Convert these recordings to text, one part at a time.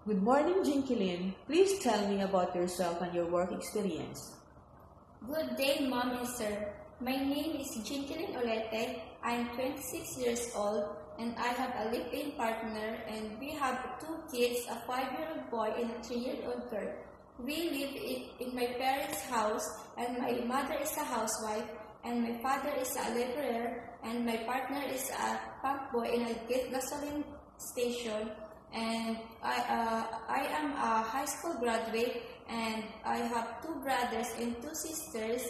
Good morning, Jinky. Please tell me about yourself and your work experience. Good day, Mom and Sir. My name is Jinky Olete. I am 26 years old and I have a live-in partner and we have two kids, a 5-year-old boy and a 3-year-old girl. We live in my parents' house and my mother is a housewife and my father is a laborer and my partner is a pump boy in a gasoline station. And I am a high school graduate and I have 2 brothers and 2 sisters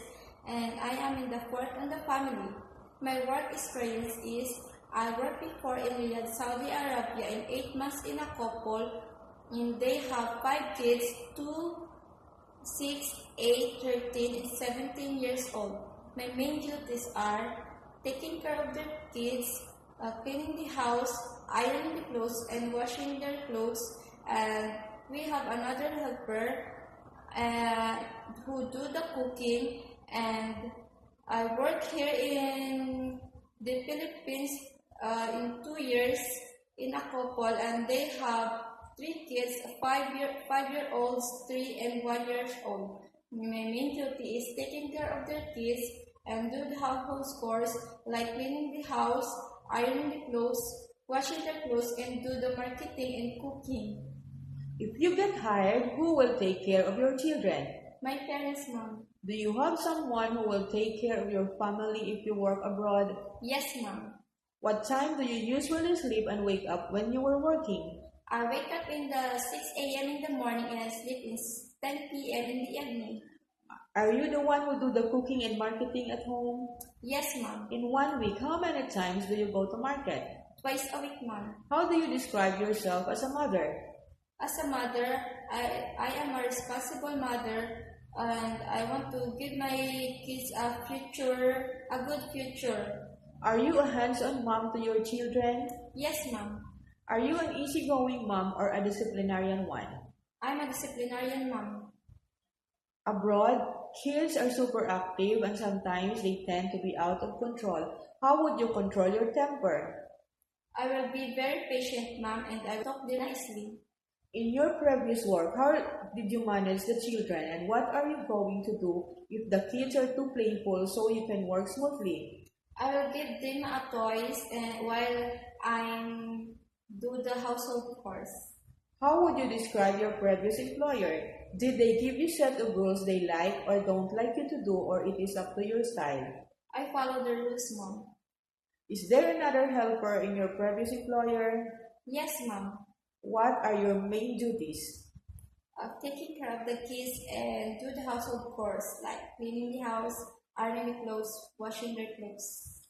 and I am in the fourth in the family. My work experience is I worked before in Riyadh, Saudi Arabia in 8 months in a couple and they have 5 kids, 2, 6, 8, 13 and 17 years old. My main duties are taking care of their kids, cleaning the house, ironing the clothes, and washing their clothes. And we have another helper who do the cooking. And I work here in the Philippines in 2 years in a couple, and they have 3 kids, 5-year-olds, 3 and 1 year old. My main duty is taking care of their kids and do the household chores like cleaning the house, ironing the clothes, washing the clothes, and do the marketing and cooking. If you get hired, who will take care of your children? My parents' mom. Do you have someone who will take care of your family if you work abroad? Yes, mom. What time do you usually sleep and wake up when you were working? I wake up in the 6 a.m. in the morning and I sleep in 10 p.m. in the evening. Are you the one who do the cooking and marketing at home? Yes, mom. In 1 week, how many times do you go to market? Twice a week, mom. How do you describe yourself as a mother? As a mother, I am a responsible mother and I want to give my kids a good future. Are you a hands-on mom to your children? Yes, mom. Are you an easygoing mom or a disciplinarian one? I'm a disciplinarian mom. Abroad, kids are super active and sometimes they tend to be out of control. How would you control your temper? I will be very patient, mom, and I will talk nicely. In your previous work, how did you manage the children and what are you going to do if the kids are too playful so you can work smoothly? I will give them toys while I do the household chores. How would you describe your previous employer? Did they give you set of rules they like or don't like you to do, or it is up to your style? I follow the rules, mom. Is there another helper in your previous employer? Yes, mom. What are your main duties? Taking care of the kids and do the household chores like cleaning the house, ironing the clothes, washing their clothes.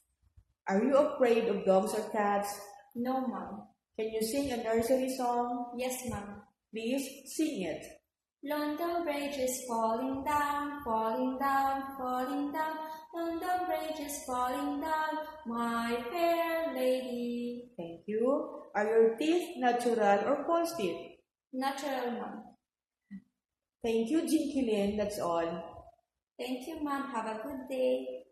Are you afraid of dogs or cats? No, mom. Can you sing a nursery song? Yes, mom. Please sing it. London Bridge is falling down, falling down, falling down. London Bridge is falling down, my fair lady. Thank you. Are your teeth natural or false teeth? Natural, mom. Thank you, Jinky. That's all. Thank you, mom. Have a good day.